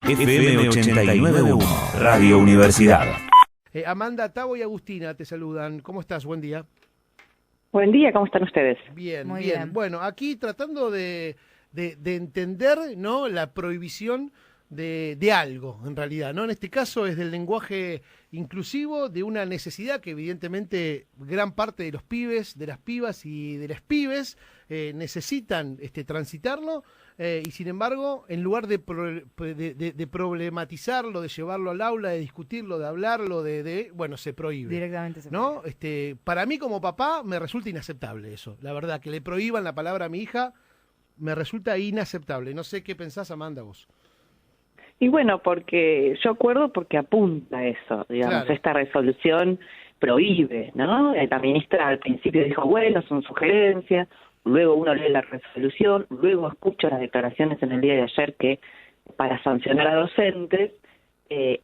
FM 89.1, Radio Universidad. Amanda, Tavo y Agustina te saludan. ¿Cómo estás? Buen día. Buen día, ¿cómo están ustedes? Bien, Muy bien. bien. Bueno, aquí tratando de entender, ¿no?, la prohibición de algo, en realidad, ¿no? En este caso es del lenguaje inclusivo, de una necesidad que evidentemente gran parte de los pibes, de las pibas y de las pibes necesitan transitarlo, y sin embargo, en lugar de problematizarlo, de llevarlo al aula, de discutirlo, de hablarlo, bueno, se prohíbe. Directamente se ¿No? Para mí como papá me resulta inaceptable eso. La verdad, que le prohíban la palabra a mi hija me resulta inaceptable. No sé qué pensás, Amanda, vos. Y bueno, porque yo acuerdo porque apunta a eso, digamos, Claro. Esta resolución prohíbe, ¿no? La ministra al principio dijo, bueno, son sugerencias, luego uno lee la resolución, luego escucha las declaraciones en el día de ayer que para sancionar a docentes,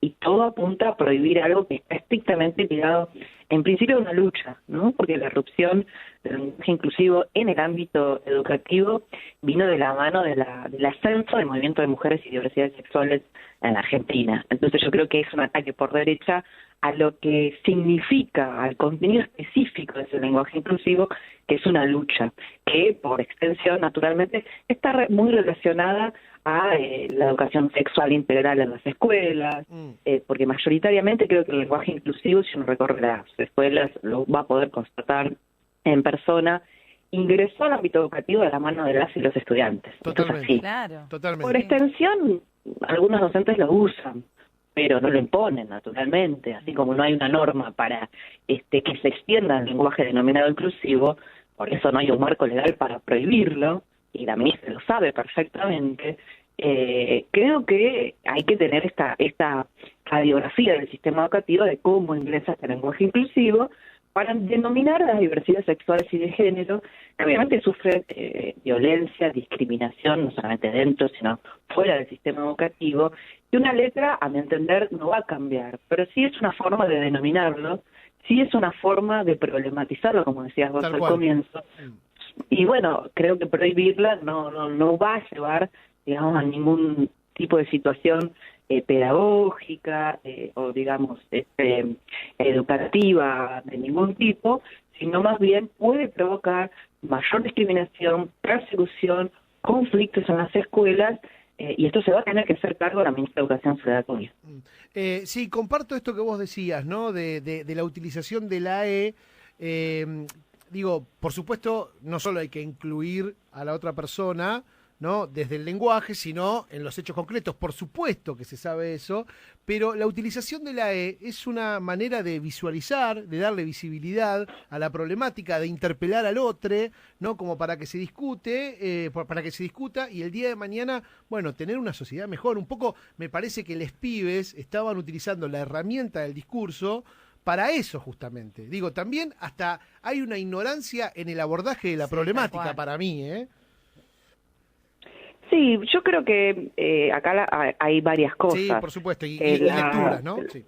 y todo apunta a prohibir algo que está estrictamente ligado, en principio, a una lucha, ¿no? Porque la irrupción del lenguaje inclusivo en el ámbito educativo vino de la mano del ascenso del movimiento de mujeres y diversidades sexuales en la Argentina. Entonces yo creo que es un ataque por derecha a lo que significa, al contenido específico de ese lenguaje inclusivo, que es una lucha, que por extensión, naturalmente, está muy relacionada a la educación sexual integral en las escuelas, porque mayoritariamente creo que el lenguaje inclusivo, si uno recorre las escuelas, lo va a poder constatar en persona, ingresó al ámbito educativo de la mano de las y los estudiantes. Totalmente. Esto es así. Claro. Totalmente. Por extensión, algunos docentes lo usan, pero no lo imponen, naturalmente, así como no hay una norma para que se extienda el lenguaje denominado inclusivo, por eso no hay un marco legal para prohibirlo, y la ministra lo sabe perfectamente. Creo que hay que tener esta radiografía del sistema educativo de cómo ingresa este lenguaje inclusivo para denominar a las diversidades sexuales y de género, que obviamente sufren violencia, discriminación, no solamente dentro, sino fuera del sistema educativo, y una letra, a mi entender, no va a cambiar, pero sí es una forma de denominarlo, sí es una forma de problematizarlo, como decías vos Tal al cual. comienzo, y bueno, creo que prohibirla no va a llevar, digamos, a ningún tipo de situación pedagógica o, digamos, educativa de ningún tipo, sino más bien puede provocar mayor discriminación, persecución, conflictos en las escuelas, y esto se va a tener que hacer cargo la ministra de Educación, Soledad Acuña. Sí, comparto esto que vos decías, ¿no? De la utilización de la E. Digo, por supuesto, no solo hay que incluir a la otra persona, ¿no?, desde el lenguaje, sino en los hechos concretos. Por supuesto que se sabe eso, pero la utilización de la E es una manera de visualizar, de darle visibilidad a la problemática, de interpelar al otro, ¿no?, como para que se discuta y el día de mañana, bueno, tener una sociedad mejor. Un poco me parece que los pibes estaban utilizando la herramienta del discurso para eso justamente. Digo, también hasta hay una ignorancia en el abordaje de la problemática para mí, ¿eh? Sí, yo creo que acá hay varias cosas. Sí, por supuesto, y lecturas, ¿no? Sí.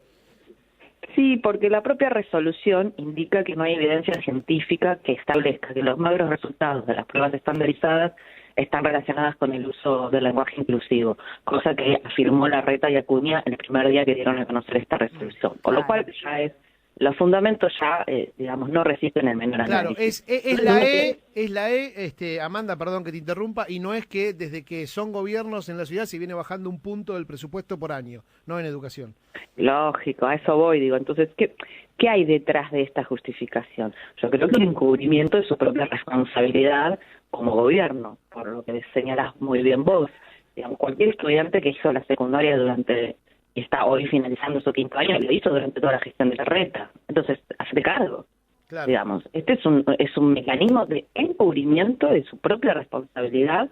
Sí, porque la propia resolución indica que no hay evidencia científica que establezca que los magros resultados de las pruebas estandarizadas están relacionadas con el uso del lenguaje inclusivo, cosa que afirmó Larreta y Acuña el primer día que dieron a conocer esta resolución, por lo cual ya los fundamentos ya, digamos, no resisten el menor análisis. Claro, es la E, Amanda, perdón que te interrumpa, y no es que desde que son gobiernos en la ciudad se viene bajando un punto del presupuesto por año, no en educación. Lógico, a eso voy, digo. Entonces, ¿qué hay detrás de esta justificación? Yo creo que un encubrimiento de su propia responsabilidad como gobierno, por lo que señalas muy bien vos. Digamos, cualquier estudiante que hizo la secundaria y está hoy finalizando su quinto año, lo hizo durante toda la gestión de Larreta. Entonces, hazte cargo. Claro. Digamos, este es un mecanismo de encubrimiento de su propia responsabilidad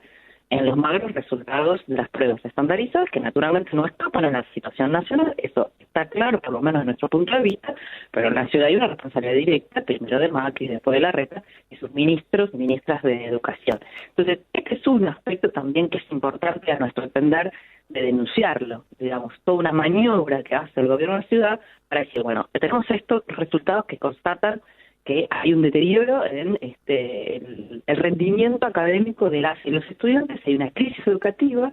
en los magros resultados de las pruebas estandarizadas, que naturalmente no escapan a la situación nacional, eso está claro, por lo menos desde nuestro punto de vista, pero en la ciudad hay una responsabilidad directa, primero de Macri, después de Larreta, y sus ministros y ministras de educación. Entonces, este es un aspecto también que es importante a nuestro entender de denunciarlo, digamos, toda una maniobra que hace el gobierno de la ciudad para decir, bueno, tenemos estos resultados que constatan que hay un deterioro en el rendimiento académico de las y los estudiantes, hay una crisis educativa,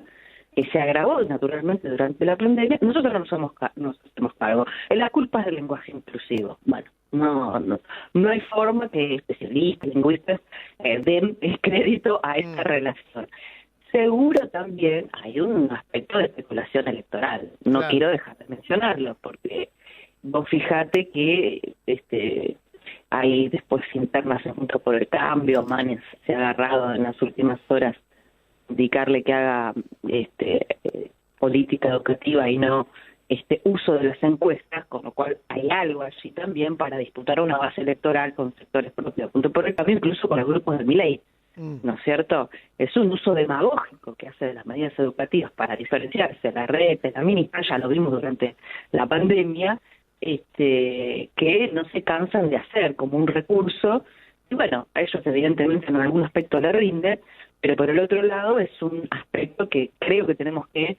que se agravó naturalmente durante la pandemia, nosotros nos hacemos cargo. La culpa es del lenguaje inclusivo. Bueno, no hay forma que especialistas, lingüistas den crédito a esta relación. Seguro también hay un aspecto de especulación electoral. No quiero dejar de mencionarlo, porque vos fijate que hay después internas en Juntos por el Cambio, Manes se ha agarrado en las últimas horas indicarle que haga política educativa y no uso de las encuestas, con lo cual hay algo allí también para disputar una base electoral con sectores propios, Juntos por el Cambio, incluso con los grupos de Milei, ¿no es cierto? Es un uso demagógico que hace de las medidas educativas para diferenciarse la red, la ministra, ya lo vimos durante la pandemia, que no se cansan de hacer como un recurso, y bueno, a ellos evidentemente en algún aspecto le rinde, pero por el otro lado es un aspecto que creo que tenemos que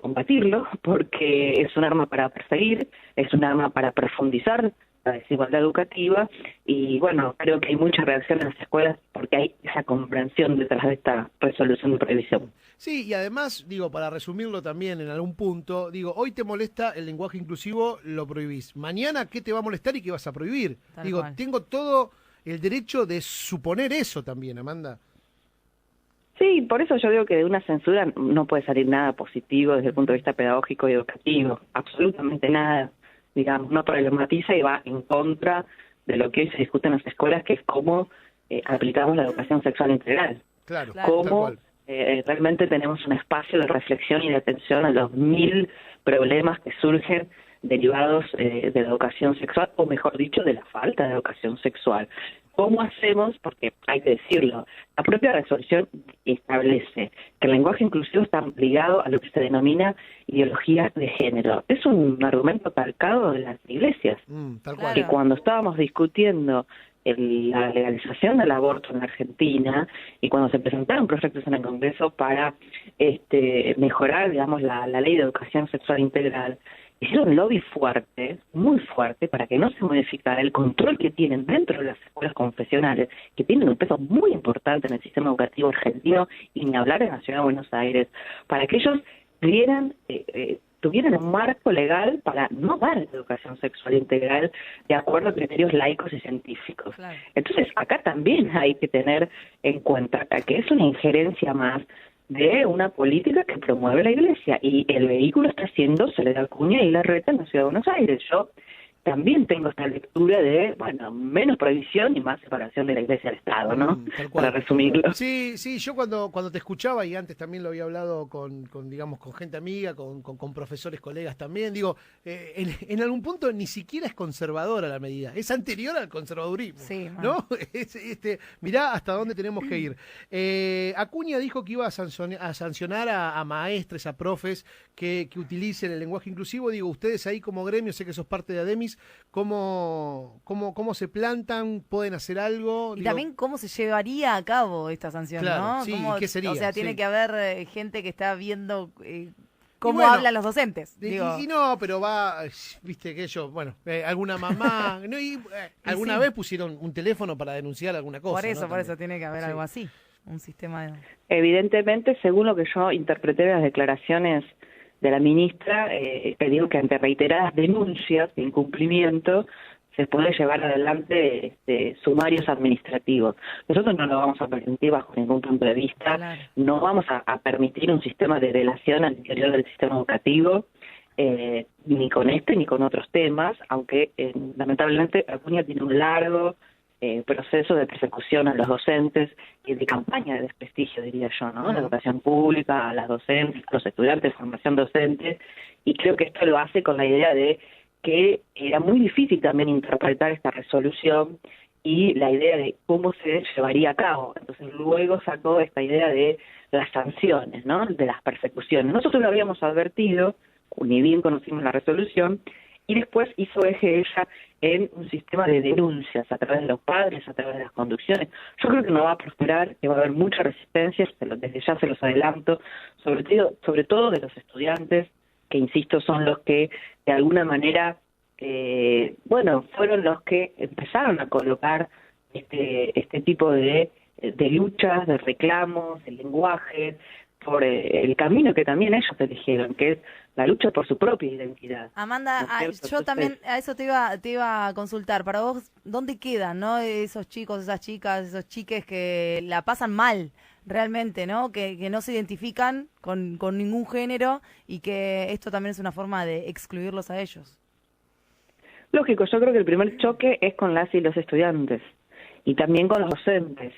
combatirlo, porque es un arma para perseguir, es un arma para profundizar la desigualdad educativa, y bueno, creo que hay mucha reacción en las escuelas porque hay esa comprensión detrás de esta resolución de prohibición. Sí, y además, digo, para resumirlo también en algún punto, digo, hoy te molesta el lenguaje inclusivo, lo prohibís. Mañana, ¿qué te va a molestar y qué vas a prohibir? Tal Digo, cual. tengo todo el derecho de suponer eso también, Amanda. Sí, por eso yo digo que de una censura no puede salir nada positivo desde el punto de vista pedagógico y educativo, absolutamente nada, digamos, no problematiza y va en contra de lo que hoy se discute en las escuelas, que es cómo aplicamos la educación sexual integral, Claro, cómo tal cual. realmente tenemos un espacio de reflexión y de atención a los 1000 problemas que surgen derivados de la educación sexual, o mejor dicho, de la falta de educación sexual. ¿Cómo hacemos? Porque hay que decirlo, la propia resolución establece que el lenguaje inclusivo está ligado a lo que se denomina ideología de género. Es un argumento calcado de las iglesias, Tal cual. que cuando estábamos discutiendo la legalización del aborto en Argentina y cuando se presentaron proyectos en el Congreso para mejorar, digamos, la ley de educación sexual integral, hicieron un lobby fuerte, muy fuerte, para que no se modificara el control que tienen dentro de las escuelas confesionales, que tienen un peso muy importante en el sistema educativo argentino, y ni hablar en la Ciudad de Buenos Aires, para que ellos tuvieran un marco legal para no dar educación sexual integral de acuerdo a criterios laicos y científicos. Claro. Entonces, acá también hay que tener en cuenta que es una injerencia más de una política que promueve la Iglesia, y el vehículo está siendo Soledad Acuña y Larreta en la Ciudad de Buenos Aires. Yo también tengo esta lectura de, bueno, menos prohibición y más separación de la Iglesia del Estado, ¿no? Tal cual. Para resumirlo. Sí, yo cuando te escuchaba, y antes también lo había hablado con digamos, con gente amiga, con profesores, colegas también, digo, en algún punto ni siquiera es conservadora la medida, es anterior al conservadurismo, Sí, man. ¿no? Mirá hasta dónde tenemos que ir. Acuña dijo que iba a sancionar a maestres, a profes que utilicen el lenguaje inclusivo. Digo, ustedes ahí como gremio, sé que sos parte de Ademis, ¿cómo se plantan? ¿Pueden hacer algo? Y Digo, también cómo se llevaría a cabo esta sanción, Claro, ¿no? sí, ¿Cómo- ¿y qué sería? O sea, tiene Sí. que haber gente que está viendo cómo bueno, hablan los docentes. Digo. Y no, pero va, viste que ellos, bueno, alguna mamá, no, alguna sí. vez pusieron un teléfono para denunciar alguna cosa. Por eso, ¿no? por eso También. tiene que haber Sí. algo así, un sistema de... Evidentemente, según lo que yo interpreté de las declaraciones de la ministra, pidió que ante reiteradas denuncias de incumplimiento se puede llevar adelante sumarios administrativos. Nosotros no lo vamos a permitir bajo ningún punto de vista, Claro. no vamos a permitir un sistema de delación al interior del sistema educativo, ni con este ni con otros temas, aunque lamentablemente Acuña tiene un largo proceso de persecución a los docentes y de campaña de desprestigio, diría yo, ¿no? A la educación pública, a las docentes, a los estudiantes de formación docente, y creo que esto lo hace con la idea de que era muy difícil también interpretar esta resolución y la idea de cómo se llevaría a cabo. Entonces luego sacó esta idea de las sanciones, ¿no? De las persecuciones. Nosotros lo habíamos advertido, ni bien conocimos la resolución, y después hizo eje ella en un sistema de denuncias a través de los padres, a través de las conducciones. Yo creo que no va a prosperar, que va a haber mucha resistencia, desde ya se los adelanto, sobre todo de los estudiantes, que insisto son los que de alguna manera, fueron los que empezaron a colocar este tipo de luchas, de reclamos, de lenguaje, por el camino que también ellos eligieron, que es la lucha por su propia identidad. Amanda, ¿No es cierto? yo Entonces, también a eso te iba a consultar. Para vos, ¿dónde quedan, no, esos chicos, esas chicas, esos chiques que la pasan mal realmente, ¿no? Que no se identifican con ningún género y que esto también es una forma de excluirlos a ellos? lógico, yo creo que el primer choque es con las y los estudiantes y también con los docentes,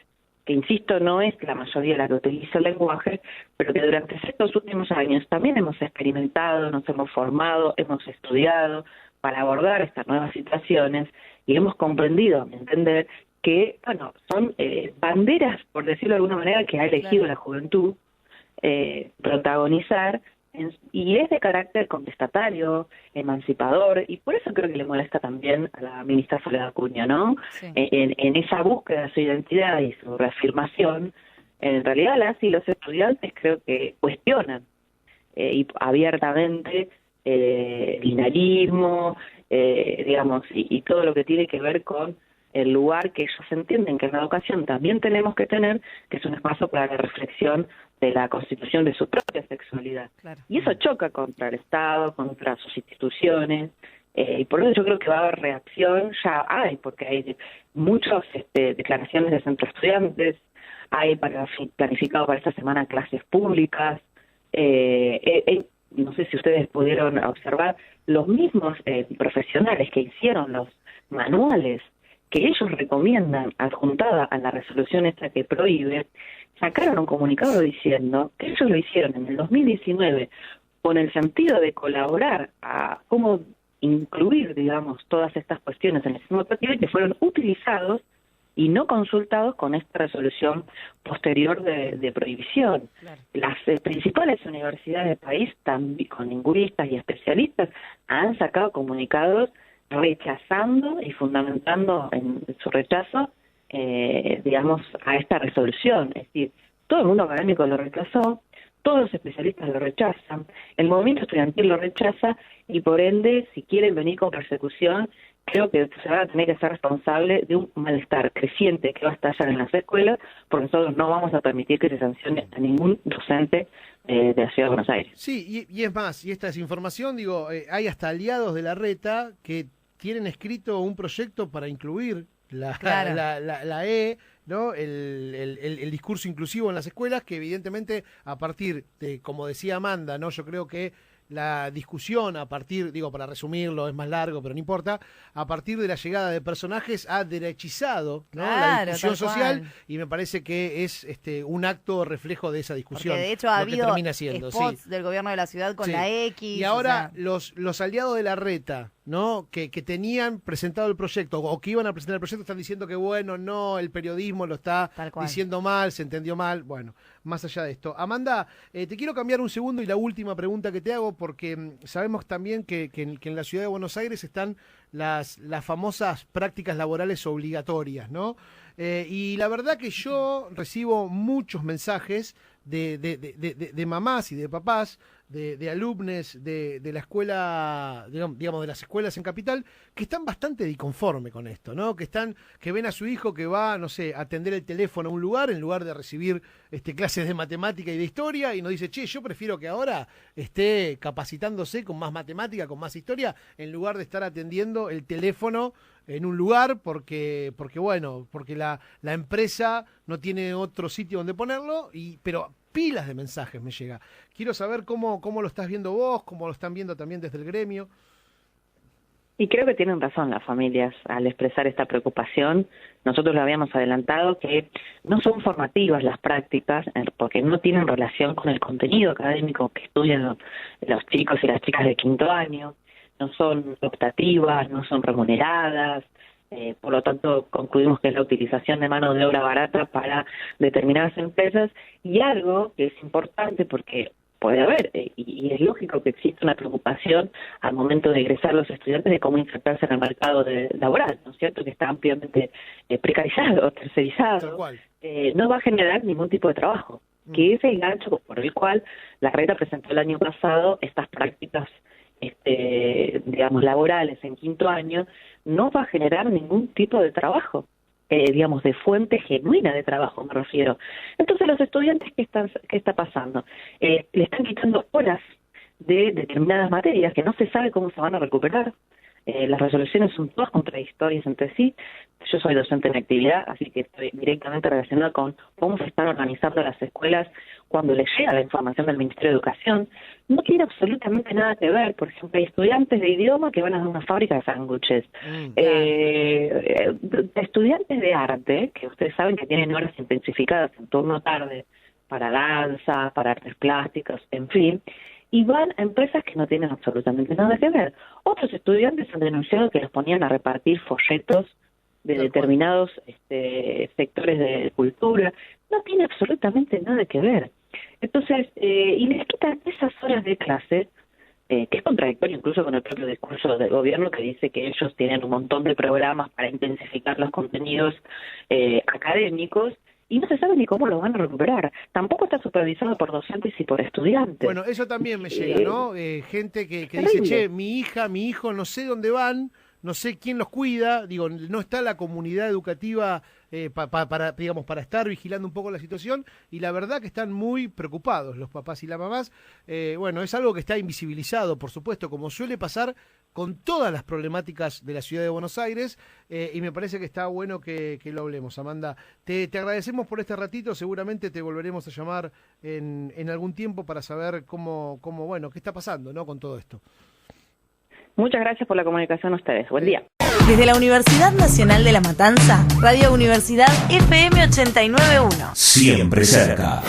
que insisto, no es la mayoría la que utiliza el lenguaje, pero que durante estos últimos años también hemos experimentado, nos hemos formado, hemos estudiado para abordar estas nuevas situaciones y hemos comprendido, a mi entender, que, bueno, son banderas, por decirlo de alguna manera, que ha elegido la juventud protagonizar, y es de carácter contestatario, emancipador, y por eso creo que le molesta también a la ministra Soledad Acuña, ¿no? Sí. En esa búsqueda de su identidad y su reafirmación, en realidad las y los estudiantes creo que cuestionan y abiertamente el binarismo, digamos, y todo lo que tiene que ver con el lugar que ellos entienden que en la educación también tenemos que tener, que es un espacio para la reflexión de la constitución de su propia sexualidad. Claro. Y eso choca contra el Estado, contra sus instituciones, y por eso yo creo que va a haber reacción, ya hay, porque hay muchas declaraciones de centros estudiantes, hay planificado para esta semana clases públicas, no sé si ustedes pudieron observar, los mismos profesionales que hicieron los manuales que ellos recomiendan adjuntada a la resolución esta que prohíbe, sacaron un comunicado diciendo que ellos lo hicieron en el 2019 con el sentido de colaborar a cómo incluir, digamos, todas estas cuestiones en el sistema educativo y que fueron utilizados y no consultados con esta resolución posterior de prohibición. Claro. Las principales universidades del país, también, con lingüistas y especialistas, han sacado comunicados rechazando y fundamentando en su rechazo, digamos, a esta resolución. Es decir, todo el mundo académico lo rechazó, todos los especialistas lo rechazan, el movimiento estudiantil lo rechaza y por ende, si quieren venir con persecución, creo que se van a tener que ser responsables de un malestar creciente que va a estallar en las escuelas, porque nosotros no vamos a permitir que se sancione a ningún docente de la Ciudad de Buenos Aires. Sí, y es más, y esta es información, digo, hay hasta aliados de la reta que tienen escrito un proyecto para incluir Claro. la E, ¿no? El discurso inclusivo en las escuelas, que evidentemente a partir de, como decía Amanda, ¿no? Yo creo que la discusión a partir, digo, para resumirlo, es más largo, pero no importa, a partir de la llegada de personajes ha derechizado, ¿no? La Claro, discusión tal social, cual. y me parece que es un acto reflejo de esa discusión. Porque de hecho ha lo que habido termina siendo, spots sí. del gobierno de la ciudad con Sí. la X. Y ahora o sea, los aliados de la reta, ¿no? Que tenían presentado el proyecto o que iban a presentar el proyecto están diciendo que bueno, no, el periodismo lo está Tal cual. diciendo mal, se entendió mal. Bueno, más allá de esto. Amanda, te quiero cambiar un segundo y la última pregunta que te hago, porque sabemos también que en la ciudad de Buenos Aires están las famosas prácticas laborales obligatorias, ¿no? Y la verdad que yo recibo muchos mensajes de mamás y de papás, de alumnos de la escuela, digamos, de las escuelas en Capital, que están bastante disconforme con esto, ¿no? Que ven a su hijo que va, no sé, a atender el teléfono a un lugar, en lugar de recibir clases de matemática y de historia, y nos dice, che, yo prefiero que ahora esté capacitándose con más matemática, con más historia, en lugar de estar atendiendo el teléfono en un lugar porque la empresa no tiene otro sitio donde ponerlo, pero pilas de mensajes me llega. Quiero saber cómo lo estás viendo vos, cómo lo están viendo también desde el gremio. Y creo que tienen razón las familias al expresar esta preocupación. Nosotros lo habíamos adelantado que no son formativas las prácticas porque no tienen relación con el contenido académico que estudian los chicos y las chicas de quinto año, no son optativas, no son remuneradas. Por lo tanto, concluimos que es la utilización de mano de obra barata para determinadas empresas y algo que es importante porque puede haber, y es lógico que existe una preocupación al momento de egresar los estudiantes de cómo insertarse en el mercado laboral, ¿no es cierto?, que está ampliamente precarizado, Tal tercerizado, cual. no va a generar ningún tipo de trabajo, que es el gancho por el cual la reta presentó el año pasado estas prácticas digamos, laborales en quinto año, no va a generar ningún tipo de trabajo. digamos, de fuente genuina de trabajo, me refiero. Entonces, los estudiantes, ¿qué está pasando? Le están quitando horas de determinadas materias que no se sabe cómo se van a recuperar. Las resoluciones son todas contradictorias entre sí. Yo soy docente en actividad, así que estoy directamente relacionada con cómo se están organizando las escuelas cuando les llega la información del Ministerio de Educación. No tiene absolutamente nada que ver. Por ejemplo, hay estudiantes de idioma que van a una fábrica de sándwiches. Estudiantes de arte, que ustedes saben que tienen horas intensificadas en turno tarde para danza, para artes plásticas, en fin, y van a empresas que no tienen absolutamente nada que ver. Otros estudiantes han denunciado que los ponían a repartir folletos de determinados sectores de cultura. No tiene absolutamente nada que ver. Entonces, y les quitan esas horas de clase, que es contradictorio incluso con el propio discurso del gobierno, que dice que ellos tienen un montón de programas para intensificar los contenidos académicos, y no se sabe ni cómo lo van a recuperar. Tampoco está supervisado por docentes y por estudiantes. Bueno, eso también me llega, ¿no? Gente que dice, che, mi hija, mi hijo, no sé dónde van, no sé quién los cuida, digo, no está la comunidad educativa para estar vigilando un poco la situación, y la verdad que están muy preocupados los papás y las mamás. Bueno, es algo que está invisibilizado, por supuesto, como suele pasar con todas las problemáticas de la ciudad de Buenos Aires, y me parece que está bueno que lo hablemos. Amanda, te agradecemos por este ratito, seguramente te volveremos a llamar en algún tiempo para saber cómo bueno, qué está pasando, ¿no?, con todo esto. Muchas gracias por la comunicación a ustedes. Buen día. Desde la Universidad Nacional de La Matanza, Radio Universidad FM 89.1. Siempre cerca.